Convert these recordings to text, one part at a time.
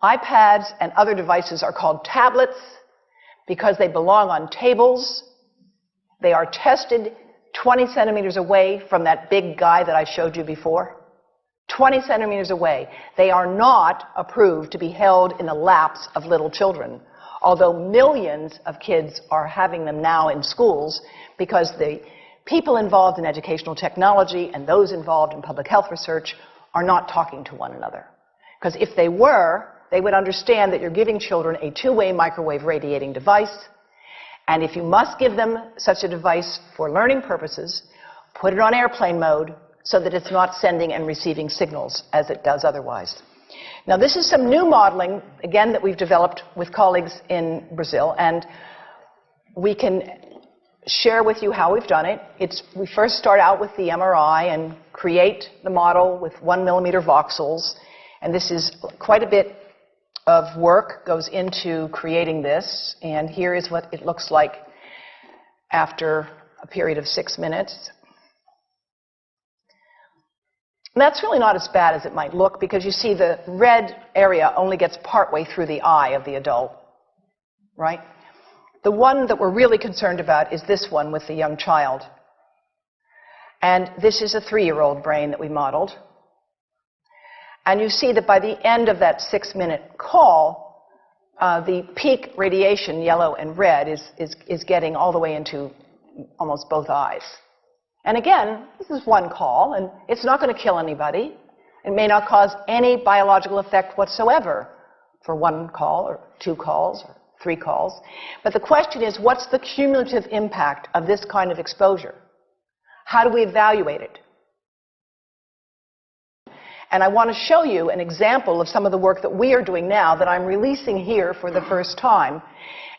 iPads and other devices are called tablets because they belong on tables. They are tested 20 centimeters away from that big guy that I showed you before. 20 centimeters away. They are not approved to be held in the laps of little children, although millions of kids are having them now in schools because the people involved in educational technology and those involved in public health research are not talking to one another. Because if they were, they would understand that you're giving children a two-way microwave radiating device, and if you must give them such a device for learning purposes, put it on airplane mode so that it's not sending and receiving signals as it does otherwise. Now, this is some new modeling, again, that we've developed with colleagues in Brazil, and we can share with you how we've done it. We first start out with the MRI and create the model with 1 millimeter voxels, and this is quite a bit of work goes into creating this, and here is what it looks like after a period of 6 minutes. And that's really not as bad as it might look because you see the red area only gets partway through the eye of the adult, right? The one that we're really concerned about is this one with the young child. And this is a 3-year-old brain that we modeled. And you see that by the end of that 6-minute call, the peak radiation, yellow and red, is getting all the way into almost both eyes. And again, this is one call, and it's not going to kill anybody. It may not cause any biological effect whatsoever for 1 call or 2 calls or 3 calls. But the question is, what's the cumulative impact of this kind of exposure? How do we evaluate it? And I want to show you an example of some of the work that we are doing now that I'm releasing here for the first time.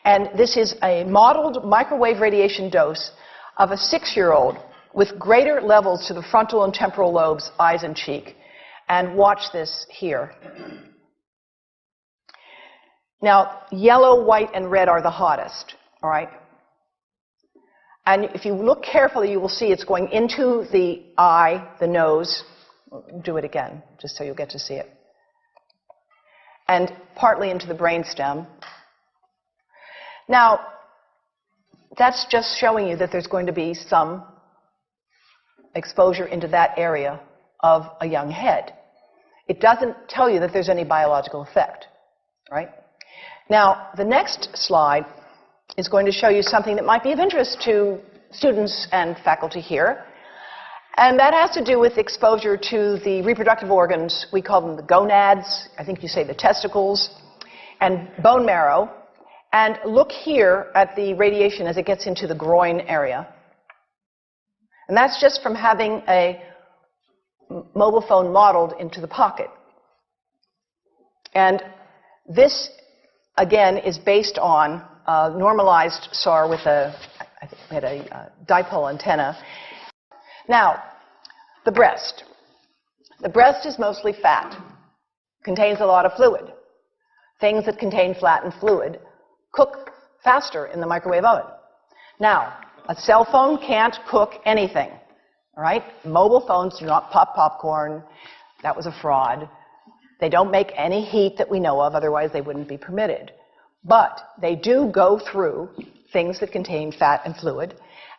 And this is a modeled microwave radiation dose of a 6-year-old with greater levels to the frontal and temporal lobes, eyes and cheek. And watch this here. Now, yellow, white, and red are the hottest, all right? And if you look carefully, you will see it's going into the eye, the nose. Do it again, just so you'll get to see it. And partly into the brainstem. Now, that's just showing you that there's going to be some exposure into that area of a young head. It doesn't tell you that there's any biological effect, right? Now, the next slide is going to show you something that might be of interest to students and faculty here. And that has to do with exposure to the reproductive organs. We call them the gonads. I think you say the testicles. And bone marrow. And look here at the radiation as it gets into the groin area. And that's just from having a mobile phone modeled into the pocket. And this, again, is based on a normalized SAR with I think we had a dipole antenna. Now, the breast. The breast is mostly fat, contains a lot of fluid. Things that contain fat and fluid cook faster in the microwave oven. Now, a cell phone can't cook anything, all right? Mobile phones do not pop popcorn. That was a fraud. They don't make any heat that we know of, otherwise they wouldn't be permitted. But they do go through things that contain fat and fluid.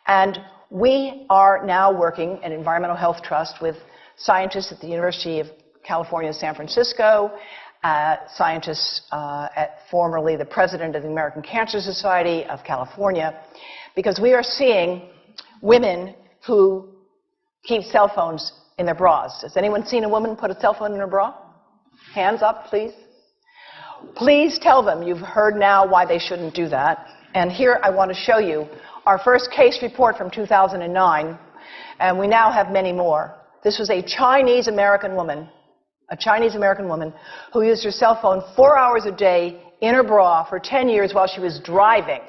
And we are now working at Environmental Health Trust with scientists at the University of California, San Francisco, scientists formerly the president of the American Cancer Society of California, because we are seeing women who keep cell phones in their bras. Has anyone seen a woman put a cell phone in her bra? Hands up, please. Please tell them you've heard now why they shouldn't do that. And here I want to show you our first case report from 2009, and we now have many more. This was a Chinese-American woman who used her cell phone 4 hours a day in her bra for 10 years while she was driving.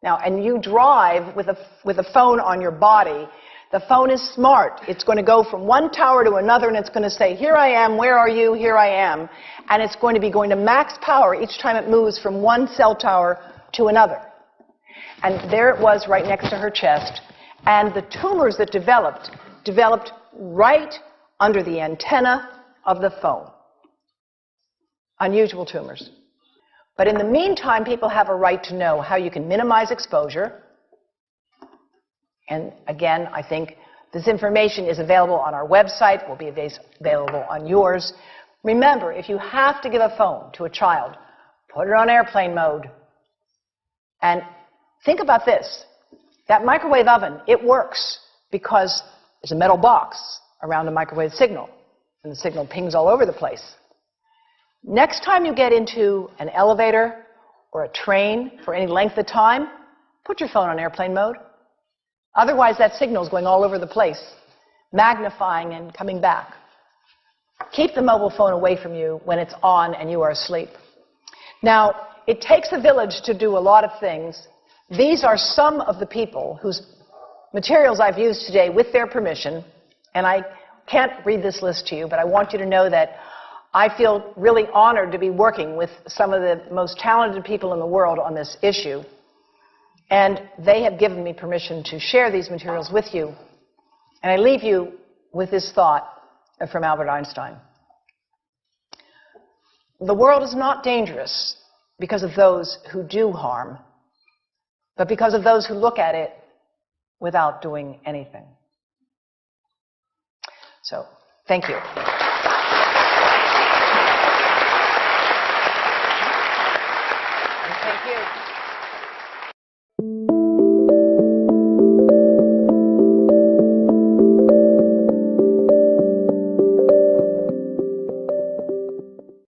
Now, and you drive with a phone on your body. The phone is smart. It's going to go from one tower to another, and it's going to say, here I am, where are you, here I am. And it's going to be going to max power each time it moves from one cell tower to another. And there it was right next to her chest. And the tumors that developed right under the antenna of the phone. unusual tumors. But in the meantime, people have a right to know how you can minimize exposure. And again, I think this information is available on our website, will be available on yours. Remember, if you have to give a phone to a child, put it on airplane mode. And think about this. That microwave oven, it works because there's a metal box around the microwave signal, and the signal pings all over the place. Next time you get into an elevator or a train for any length of time, put your phone on airplane mode. Otherwise, that signal is going all over the place, magnifying and coming back. Keep the mobile phone away from you when it's on and you are asleep. Now, it takes a village to do a lot of things. These are some of the people whose materials I've used today with their permission, and I can't read this list to you, but I want you to know that I feel really honored to be working with some of the most talented people in the world on this issue. And they have given me permission to share these materials with you. And I leave you with this thought from Albert Einstein. The world is not dangerous because of those who do harm, but because of those who look at it without doing anything. So, thank you.